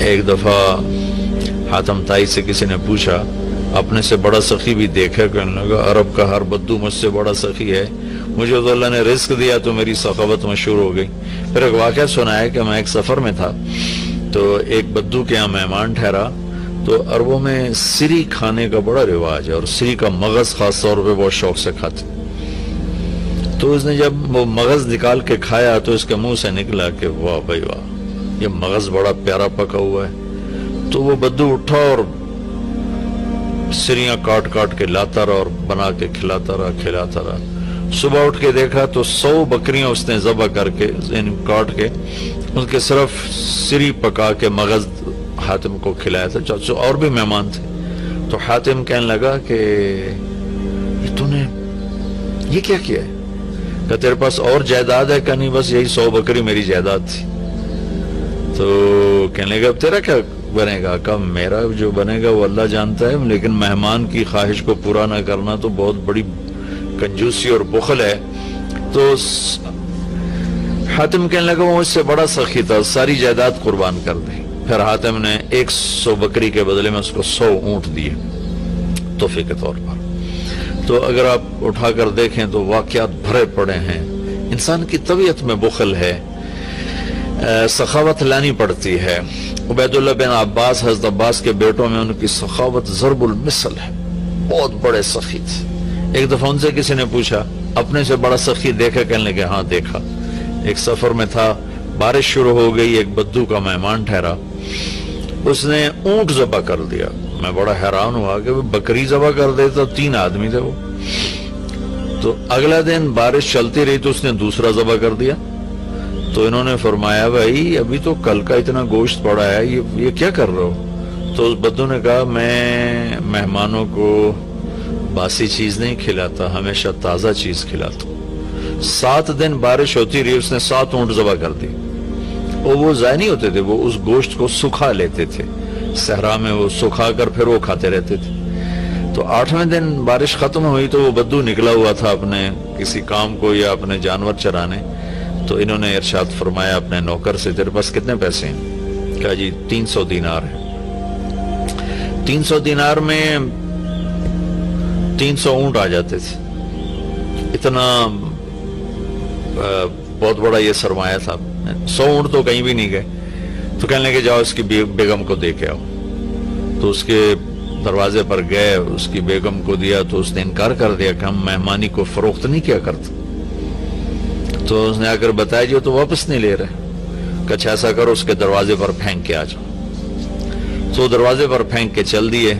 ایک دفعہ حاتم طائی سے کسی نے پوچھا اپنے سے بڑا سخی بھی دیکھا؟ کہنے لگا عرب کا ہر بدو مجھ سے بڑا سخی ہے، مجھے تو اللہ نے رزق دیا تو میری سخاوت مشہور ہو گئی۔ پھر ایک واقعہ سنا ہے کہ میں ایک سفر میں تھا تو ایک بدو کے یہاں مہمان ٹھہرا، تو عربوں میں سری کھانے کا بڑا رواج ہے اور سری کا مغز خاص طور پہ بہت شوق سے کھاتے۔ تو اس نے جب وہ مغز نکال کے کھایا تو اس کے منہ سے نکلا کہ واہ بھائی واہ، یہ مغز بڑا پیارا پکا ہوا ہے۔ تو وہ بدو اٹھا اور سریاں کاٹ کاٹ کے لاتا رہا اور بنا کے کھلاتا رہا۔ صبح اٹھ کے دیکھا تو 100 بکریاں اس نے ذبح کر کے کاٹ کے ان کے صرف سری پکا کے مغز حاتم کو کھلایا تھا۔ اور بھی مہمان تھے تو حاتم کہنے لگا کہ یہ تو نے یہ کیا کیا ہے؟ کہ تیرے پاس اور جائیداد ہے؟ کہ نہیں، بس یہی 100 بکری میری جائیداد تھی۔ تو کہنے لگا اب تیرا کیا بنے گا؟ کہ میرا جو بنے گا وہ اللہ جانتا ہے، لیکن مہمان کی خواہش کو پورا نہ کرنا تو بہت بڑی کنجوسی اور بخل ہے۔ تو حاتم کہنے لگا وہ مجھ سے بڑا سخی تھا، ساری جائیداد قربان کر دی۔ پھر حاتم نے 100 بکری کے بدلے میں اس کو 100 اونٹ دیے تحفے کے طور پر۔ تو اگر آپ اٹھا کر دیکھیں تو واقعات بھرے پڑے ہیں۔ انسان کی طبیعت میں بخل ہے، سخاوت لانی پڑتی ہے۔ عبید اللہ بن عباس، حضرت عباس کے بیٹوں میں ان کی سخاوت ضرب المثل ہے، بہت بڑے سخی تھے۔ ایک دفعہ ان سے کسی نے پوچھا اپنے سے بڑا سخی دیکھا؟ کہنے لگے ہاں دیکھا۔ ایک سفر میں تھا، بارش شروع ہو گئی، ایک بدو کا مہمان ٹھہرا، اس نے اونٹ ذبح کر دیا۔ میں بڑا حیران ہوا کہ وہ بکری ذبح کر دیتا، 3 آدمی تھے وہ۔ تو اگلا دن بارش چلتی رہی تو اس نے دوسرا ذبح کر دیا۔ تو انہوں نے فرمایا بھائی ابھی تو کل کا اتنا گوشت پڑا ہے، یہ کیا کر رہے ہو؟ تو اس بدو نے کہا میں مہمانوں کو باسی چیز نہیں کھلاتا، ہمیشہ تازہ چیز کھلاتا ہوں۔ 7 دن بارش ہوتی رہی، اس نے 7 اونٹ ذبح کر دی، اور وہ ضائع نہیں ہوتے تھے، وہ اس گوشت کو سکھا لیتے تھے، صحرا میں وہ سکھا کر پھر وہ کھاتے رہتے تھے۔ تو 8ویں دن بارش ختم ہوئی تو وہ بدو نکلا ہوا تھا اپنے کسی کام کو یا اپنے جانور چرانے۔ تو انہوں نے ارشاد فرمایا اپنے نوکر سے تیرے پاس کتنے پیسے ہیں؟ کہا جی 300 دینار ہے۔ 300 دینار میں 300 اونٹ آ جاتے تھے، اتنا بہت بڑا یہ سرمایہ تھا۔ 100 اونٹ تو کہیں بھی نہیں گئے۔ تو کہنے لگے جاؤ اس کی بیگم کو دے کے آؤ۔ تو اس کے دروازے پر گئے، اس کی بیگم کو دیا تو اس نے انکار کر دیا کہ ہم مہمانی کو فروخت نہیں کیا کرتے۔ تو اس نے آ کر بتایا جی وہ تو واپس نہیں لے رہے۔ کہ اچھا ایسا کرو اس کے دروازے پر پھینک کے آ جاؤ۔ تو دروازے پر پھینک کے چل دیے۔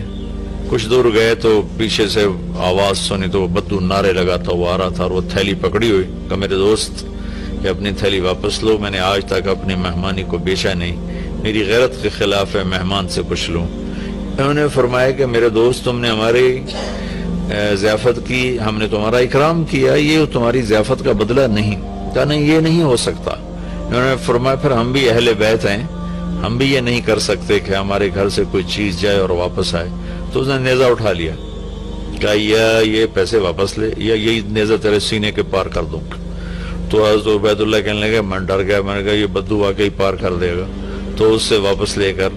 کچھ دور گئے تو پیچھے سے آواز سنی تو وہ بدو نعرے لگاتا وہ آ رہا تھا، اور وہ تھیلی پکڑی ہوئی کہ میرے دوست کہ اپنی تھیلی واپس لو، میں نے آج تک اپنی مہمانی کو بیچا نہیں، میری غیرت کے خلاف ہے مہمان سے کچھ لوں۔ انہوں نے فرمایا کہ میرے دوست تم نے ہماری ضیافت کی، ہم نے تمہارا اکرام کیا، یہ تمہاری ضیافت کا بدلہ نہیں۔ کہا نہیں یہ نہیں ہو سکتا۔ انہوں نے فرمایا پھر ہم بھی اہل بیت ہیں، ہم بھی یہ نہیں کر سکتے کہ ہمارے گھر سے کوئی چیز جائے اور واپس آئے۔ تو اس نے نیزہ اٹھا لیا، کہا یا یہ پیسے واپس لے یا یہی نیزہ تیرے سینے کے پار کر دوں۔ تو حضرت عبید اللہ کہنے لگے میں ڈر گیا، میں نے کہا یہ بدو واقعی پار کر دے گا۔ تو اس سے واپس لے کر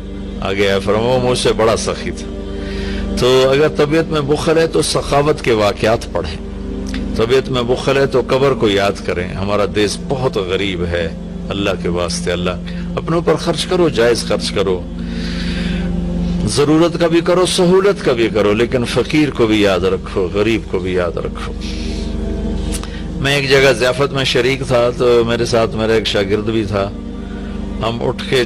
آگے آیا، فرمایا مجھ سے بڑا سخی تھا۔ تو اگر طبیعت میں بخل ہے تو سخاوت کے واقعات پڑھیں، طبیعت میں بخل ہے تو قبر کو یاد کریں۔ ہمارا دیش بہت غریب ہے، اللہ کے واسطے اللہ اپنے اوپر خرچ کرو، جائز خرچ کرو، ضرورت کا بھی کرو، سہولت کا بھی کرو، لیکن فقیر کو بھی یاد رکھو، غریب کو بھی یاد رکھو۔ میں ایک جگہ ضیافت میں شریک تھا تو میرے ساتھ میرا ایک شاگرد بھی تھا۔ ہم اٹھ کے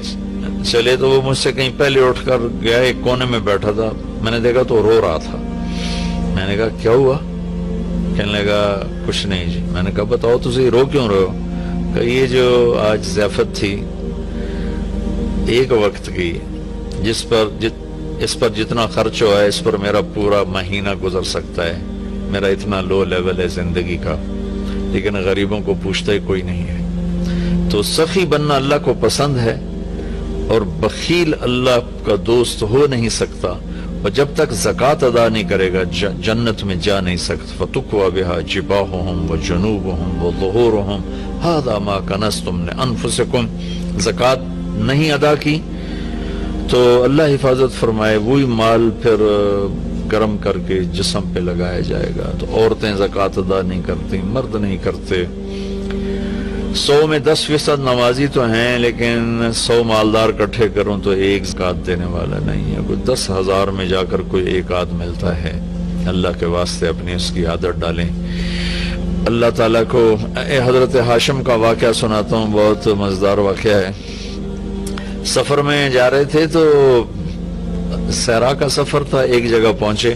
چلے تو وہ مجھ سے کہیں پہلے اٹھ کر گیا، ایک کونے میں بیٹھا تھا، میں نے دیکھا تو رو رہا تھا۔ میں نے کہا کیا ہوا؟ کہنے لگا کچھ نہیں جی۔ میں نے کہا بتاؤ تجھے رو کیوں رہے ہو؟ کہ یہ جو آج ضیافت تھی ایک وقت کی، اس پر جتنا خرچ ہوا ہے اس پر میرا پورا مہینہ گزر سکتا ہے، میرا اتنا لو لیول ہے زندگی کا، لیکن غریبوں کو پوچھتا ہی کوئی نہیں ہے۔ تو سخی بننا اللہ کو پسند ہے، اور بخیل اللہ کا دوست ہو نہیں سکتا، اور جب تک زکوٰۃ ادا نہیں کرے گا جنت میں جا نہیں سکتا۔ فَتُقْوَى بِهَا جِبَاهُهُمْ وَجُنُوبُهُمْ وَظُهُورُهُمْ هَذَا مَا كَنَزْتُمْ لِأَنفُسِكُمْ۔ زکوٰۃ نہیں ادا کی تو اللہ حفاظت فرمائے، وہی مال پھر گرم کر کے جسم پہ لگایا جائے گا۔ تو عورتیں زکوٰۃ ادا نہیں کرتی، مرد نہیں کرتے۔ 100 میں 10% نمازی تو ہیں، لیکن 100 مالدار اکٹھے کروں تو ایک زکوٰۃ دینے والا نہیں ہے۔ کوئی 10,000 میں جا کر کوئی ایک آدھ ملتا ہے۔ اللہ کے واسطے اپنی اس کی عادت ڈالیں۔ اللہ تعالیٰ کو حضرت ہاشم کا واقعہ سناتا ہوں، بہت مزیدار واقعہ ہے۔ سفر میں جا رہے تھے تو صحرا کا سفر تھا، ایک جگہ پہنچے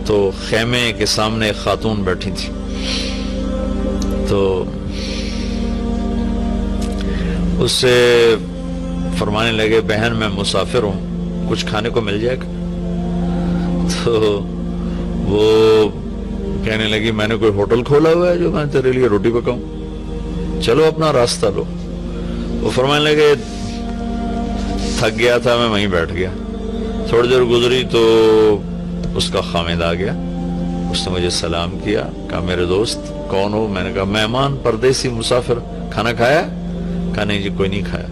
تو خیمے کے سامنے ایک خاتون بیٹھی تھی۔ تو اس سے فرمانے لگے، بہن میں مسافر ہوں، کچھ کھانے کو مل جائے گا؟ تو وہ کہنے لگی، میں نے کوئی ہوٹل کھولا ہوا ہے جو میں تیرے لیے روٹی پکاؤں؟ چلو اپنا راستہ لو۔ وہ فرمانے لگے، تھک گیا تھا میں وہیں بیٹھ گیا۔ تھوڑی دیر گزری تو اس کا خامد آ گیا، اس نے مجھے سلام کیا، کہا میرے دوست کون ہو؟ میں نے کہا مہمان، پردیسی، مسافر، کھانا کھایا؟ کہا نہیں جی کوئی نہیں کھایا۔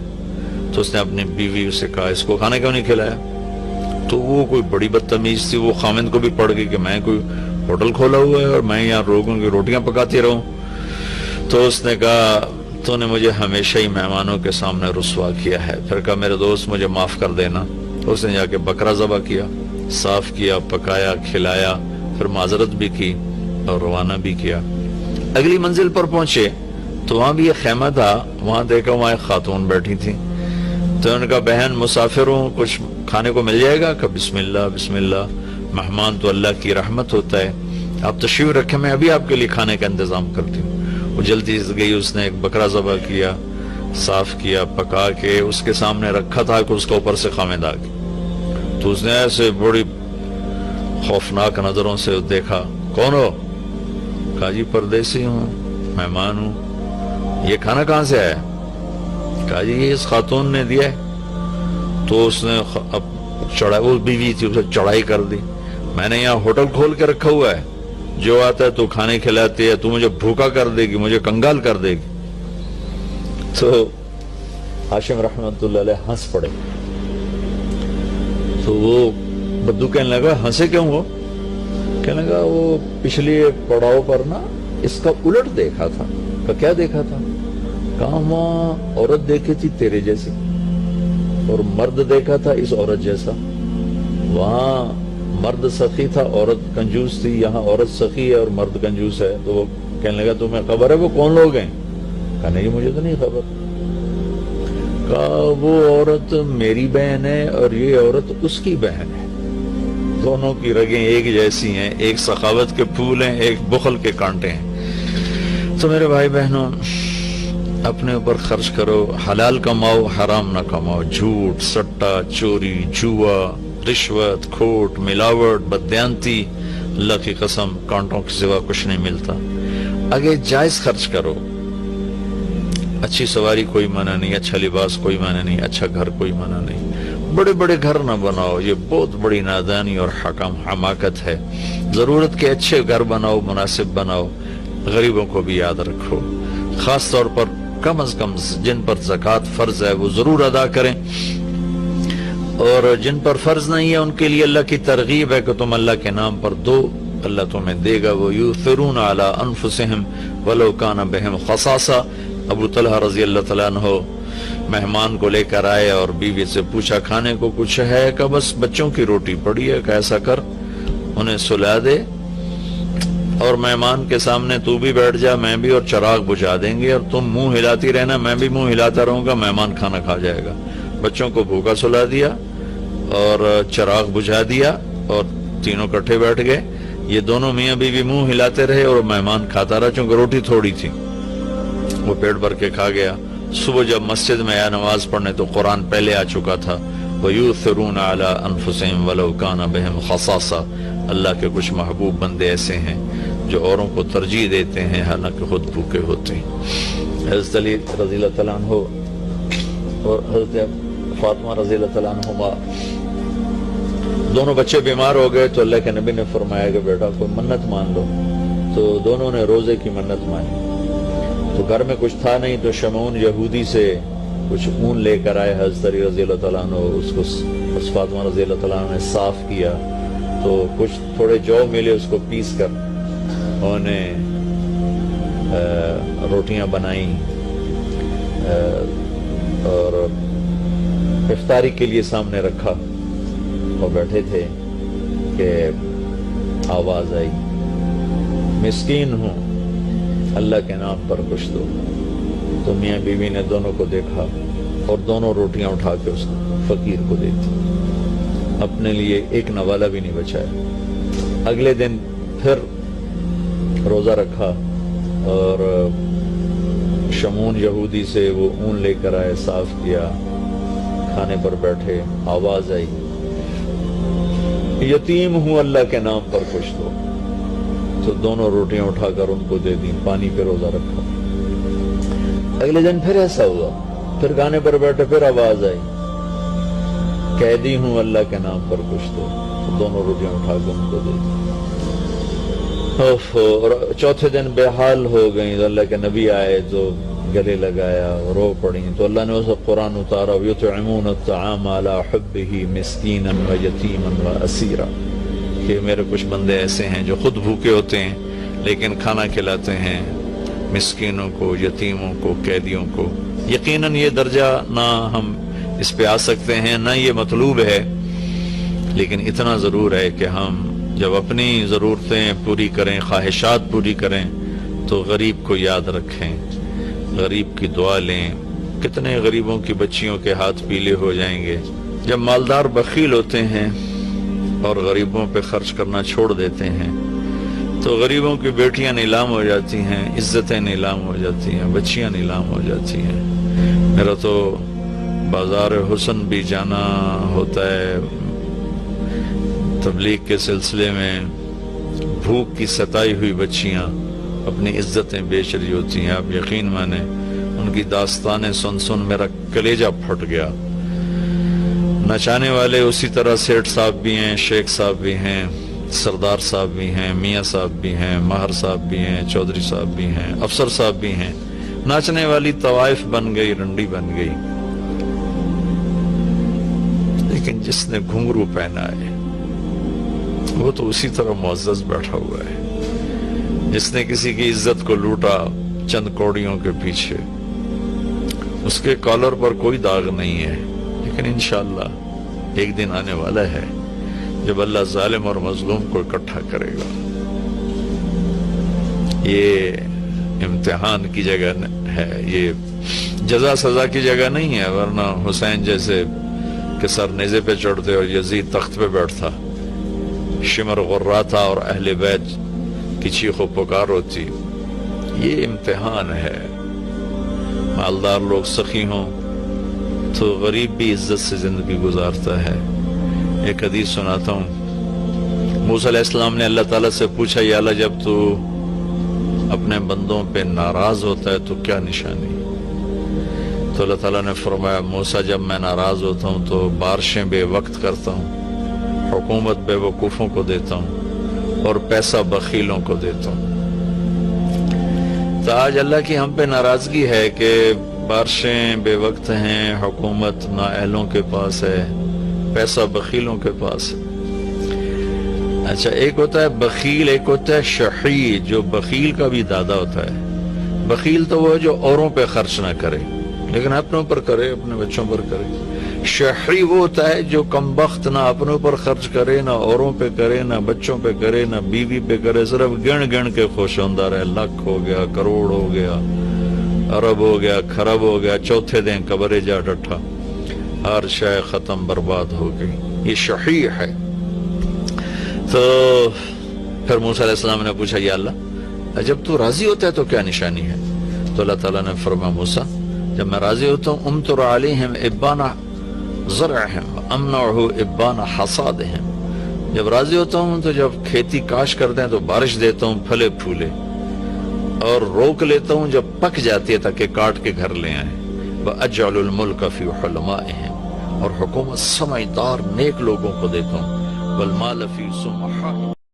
تو اس نے اپنی بیوی سے کہا اس کو کھانا کیوں نہیں کھلایا؟ تو وہ کوئی بڑی بدتمیز تھی، وہ خامد کو بھی پڑ گئی کہ میں کوئی ہوٹل کھولا ہوا ہے اور میں یہاں لوگوں کی روٹیاں پکاتی رہوں۔ تو اس نے کہا تو نے مجھے ہمیشہ ہی مہمانوں کے سامنے رسوا کیا ہے۔ پھر کہا میرے دوست مجھے معاف کر دینا۔ اس نے جا کے بکرا ذبح کیا، صاف کیا، پکایا، کھلایا، پھر معذرت بھی کی اور روانہ بھی کیا۔ اگلی منزل پر پہنچے تو وہاں بھی ایک خیمہ تھا، وہاں دیکھا وہاں ایک خاتون بیٹھی تھی۔ تو ان کا بہن مسافر ہوں، کچھ کھانے کو مل جائے گا؟ کہ بسم اللہ بسم اللہ، مہمان تو اللہ کی رحمت ہوتا ہے، آپ تشریف رکھیں، میں ابھی آپ کے لیے کھانے کا انتظام کرتی ہوں۔ وہ جلدی سے گئی، اس نے ایک بکرا ذبح کیا، صاف کیا، پکا کے اس کے سامنے رکھا تھا کہ اس کے اوپر سے خامد آ گئی۔ تو اس نے ایسے بڑی خوفناک نظروں سے دیکھا، کون ہو؟ کہا جی پردیسی ہوں، مہمان ہوں۔ یہ کھانا کہاں سے آیا؟ کہا جی یہ اس خاتون نے دیا ہے۔ تو اس نے وہ بیوی تھی، اسے چڑھائی کر دی، میں نے یہاں ہوٹل کھول کے رکھا ہوا ہے، جو آتا ہے تو کھانے کھلاتی ہے، تو مجھے بھوکا کر دے گی، مجھے کنگال کر دے گی۔ تو ہاشم رحمت اللہ علیہ ہنس پڑے۔ تو وہ بدو کہنے لگا ہنسے کیوں ہو؟ کہنے لگا وہ پچھلی پڑاؤ پر نا اس کا الٹ دیکھا تھا۔ کہ کیا دیکھا تھا؟ کہاں وہاں عورت دیکھی تھی تیرے جیسی، اور مرد دیکھا تھا اس عورت جیسا۔ وہاں مرد سخی تھا، عورت کنجوس تھی، یہاں عورت سخی ہے اور مرد کنجوس ہے۔ تو وہ کہنے لگا تمہیں خبر ہے وہ کون لوگ ہیں؟ کہا نہیں مجھے تو نہیں خبر۔ کہا وہ عورت میری بہن ہے اور یہ عورت اس کی بہن ہے، دونوں کی رگیں ایک جیسی ہیں، ایک سخاوت کے پھول ہیں، ایک بخل کے کانٹے ہیں۔ تو میرے بھائی بہنوں، اپنے اوپر خرچ کرو، حلال کماؤ، حرام نہ کماؤ۔ جھوٹ، سٹا، چوری، جوا، رشوت، کھوٹ، ملاوٹ، بددیانتی، اللہ کی قسم کانٹوں کے سوا کچھ نہیں ملتا۔ آگے جائز خرچ کرو، اچھی سواری کوئی منع نہیں، اچھا لباس کوئی منع نہیں، اچھا گھر کوئی منع نہیں۔ بڑے بڑے گھر نہ بناؤ، یہ بہت بڑی نادانی اور حماقت ہے۔ ضرورت کے اچھے گھر بناؤ، مناسب بناؤ۔ غریبوں کو بھی یاد رکھو، خاص طور پر کم از کم جن پر زکوٰۃ فرض ہے وہ ضرور ادا کریں، اور جن پر فرض نہیں ہے ان کے لیے اللہ کی ترغیب ہے کہ تم اللہ کے نام پر دو، اللہ تمہیں دے گا۔ وَيُؤْثِرُونَ عَلَىٰ أَنفُسِهِمْ وَلَوْ كَانَ بِهِمْ خَصَاصَةٌ۔ ابو طلحہ رضی اللہ تعالیٰ عنہ مہمان کو لے کر آئے اور بیوی سے پوچھا کھانے کو کچھ ہے؟ کہ بس بچوں کی روٹی پڑی ہے۔ کہ ایسا کر انہیں سلا دے اور مہمان کے سامنے تو بھی بیٹھ جا، میں بھی، اور چراغ بجھا دیں گے، اور تم منہ ہلاتی رہنا، میں بھی منہ ہلاتا رہوں گا، مہمان کھانا کھا جائے گا۔ بچوں کو بھوکا سلا دیا اور چراغ بجھا دیا اور تینوں کٹھے بیٹھ گئے۔ یہ دونوں میاں بیوی منہ ہلاتے رہے اور مہمان کھاتا رہا، چونکہ روٹی تھوڑی تھی، وہ پیٹ بھر کے کھا گیا۔ صبح جب مسجد میں آیا نماز پڑھنے تو قرآن پہلے آ چکا تھا، وَيُؤْثِرُونَ عَلَىٰ أَنفُسِهِمْ وَلَوْ كَانَ بِهِمْ خَصَاصَةٌ۔ اللہ کے کچھ محبوب بندے ایسے ہیں جو اوروں کو ترجیح دیتے ہیں حالانکہ خود بھوکے ہوتے ہیں۔ حضرت علی رضی اللہ تعالیٰ عنہ اور حضرت فاطمہ رضی اللہ تعالیٰ عنہما دونوں بچے بیمار ہو گئے تو اللہ کے نبی نے فرمایا کہ بیٹا کوئی منت مان لو۔ تو دونوں نے روزے کی منت مانی۔ تو گھر میں کچھ تھا نہیں تو شمعون یہودی سے کچھ اون لے کر آئے حضرت علی رضی اللہ تعالیٰ عنہ، اس کو حضرت فاطمہ رضی اللہ تعالیٰ عنہ نے صاف کیا، تو کچھ تھوڑے جو ملے اس کو پیس کر انہوں نے روٹیاں بنائیں اور افطاری کے لیے سامنے رکھا اور بیٹھے تھے کہ آواز آئی، مسکین ہوں اللہ کے نام پر کچھ دو۔ تو میاں بیوی نے دونوں کو دیکھا اور دونوں روٹیاں اٹھا کے اس فقیر کو دی تھی، اپنے لیے ایک نوالہ بھی نہیں بچایا۔ اگلے دن پھر روزہ رکھا اور شمون یہودی سے وہ اون لے کر آئے، صاف کیا، کھانے پر بیٹھے، آواز آئی، یتیم ہوں اللہ کے نام پر کچھ دو۔ تو دونوں روٹیاں اٹھا کر ان کو دے دیں، پانی پہ روزہ رکھا۔ اگلے دن پھر ایسا ہوا، پھر کھانے پر بیٹھے، پھر آواز آئی، قیدی ہوں اللہ کے نام پر کچھ دو۔ تو دونوں روٹیاں اٹھا کے ان کو دے دی۔ اور چوتھے دن بے حال ہو گئیں، تو اللہ کے نبی آئے تو گلے لگایا، رو پڑیں، تو اللہ نے اسے قرآن اتارا، یطعمون الطعام علی حبہ مسکینا ویتیما واسیرا، کہ میرے کچھ بندے ایسے ہیں جو خود بھوکے ہوتے ہیں لیکن کھانا کھلاتے ہیں مسکینوں کو، یتیموں کو، قیدیوں کو۔ یقیناً یہ درجہ نہ ہم اس پہ آ سکتے ہیں، نہ یہ مطلوب ہے، لیکن اتنا ضرور ہے کہ ہم جب اپنی ضرورتیں پوری کریں، خواہشات پوری کریں، تو غریب کو یاد رکھیں، غریب کی دعا لیں۔ کتنے غریبوں کی بچیوں کے ہاتھ پیلے ہو جائیں گے جب مالدار بخیل ہوتے ہیں اور غریبوں پہ خرچ کرنا چھوڑ دیتے ہیں، تو غریبوں کی بیٹیاں نیلام ہو جاتی ہیں، عزتیں نیلام ہو جاتی ہیں، بچیاں نیلام ہو جاتی ہیں۔ میرا تو بازار حسن بھی جانا ہوتا ہے تبلیغ کے سلسلے میں، بھوک کی ستائی ہوئی بچیاں اپنی عزتیں بیچ رہی ہوتی ہیں۔ آپ یقین مانیں ان کی داستانیں سن سن میرا کلیجہ پھٹ گیا۔ نچانے والے اسی طرح سیٹھ صاحب بھی ہیں، شیخ صاحب بھی ہیں، سردار صاحب بھی ہیں، میاں صاحب بھی ہیں، ماہر صاحب بھی ہیں، چودھری صاحب بھی ہیں، افسر صاحب بھی ہیں۔ ناچنے والی طوائف بن گئی، رنڈی بن گئی، لیکن جس نے گھنگرو پہنا ہے وہ تو اسی طرح معزز بیٹھا ہوا ہے۔ جس نے کسی کی عزت کو لوٹا چند کوڑیوں کے پیچھے، اس کے کالر پر کوئی داغ نہیں ہے، لیکن انشاءاللہ ایک دن آنے والا ہے جب اللہ ظالم اور مظلوم کو اکٹھا کرے گا۔ یہ امتحان کی جگہ ہے، یہ جزا سزا کی جگہ نہیں ہے، ورنہ حسین جیسے کہ سر نیزے پہ چڑھتے اور یزید تخت پہ بیٹھتا، شمر غراتا اور اہل بیت کی چیخ و پکار ہوتی۔ یہ امتحان ہے۔ مالدار لوگ سخی ہوں تو غریب بھی عزت سے زندگی گزارتا ہے۔ ایک حدیث سناتا ہوں، موسیٰ علیہ السلام نے اللہ تعالیٰ سے پوچھا، یا اللہ جب تو اپنے بندوں پہ ناراض ہوتا ہے تو کیا نشانی؟ تو اللہ تعالیٰ نے فرمایا، موسیٰ جب میں ناراض ہوتا ہوں تو بارشیں بے وقت کرتا ہوں، حکومت بے وقوفوں کو دیتا ہوں اور پیسہ بخیلوں کو دیتا ہوں۔ تو آج اللہ کی ہم پہ ناراضگی ہے کہ بارشیں بے وقت ہیں، حکومت نااہلوں کے پاس ہے، پیسہ بخیلوں کے پاس ہے۔ اچھا، ایک ہوتا ہے بخیل، ایک ہوتا ہے شحیح، جو بخیل کا بھی دادا ہوتا ہے۔ بخیل تو وہ جو اوروں پہ خرچ نہ کرے لیکن اپنوں پر کرے، اپنے بچوں پر کرے۔ شحیح وہ ہوتا ہے جو کم بخت، نہ اپنوں پر خرچ کرے، نہ اوروں پہ کرے، نہ بچوں پہ کرے، نہ بیوی پہ کرے، صرف گن گن کے خوش ہوندہ رہے، لاکھ ہو گیا، کروڑ ہو گیا، ارب ہو گیا، خرب ہو گیا، چوتھے دن قبرے جا ڈٹھا، ہر شے ختم برباد ہو گئی۔ یہ شحیح ہے۔ تو پھر موسیٰ علیہ السلام نے پوچھا، یا اللہ جب تو راضی ہوتا ہے تو کیا نشانی ہے؟ تو اللہ تعالیٰ نے فرمایا، موسیٰ جب میں راضی ہوتا ہوں، امطر علیہم ابان زرعہم امنعہ ابان حصادہم، جب راضی ہوتا ہوں تو جب کھیتی کاش کرتے ہیں تو بارش دیتا ہوں پھلے پھولے، اور روک لیتا ہوں جب پک جاتی ہے تاکہ کاٹ کے گھر لے آئیں۔ وَأَجْعَلُ الْمُلْكَ فِي حُلَمَائِهِمْ، اور حکومت سمجھدار نیک لوگوں کو دیتا ہوں، وَالْمَالَ فِي سُمَحَائِهِمْ۔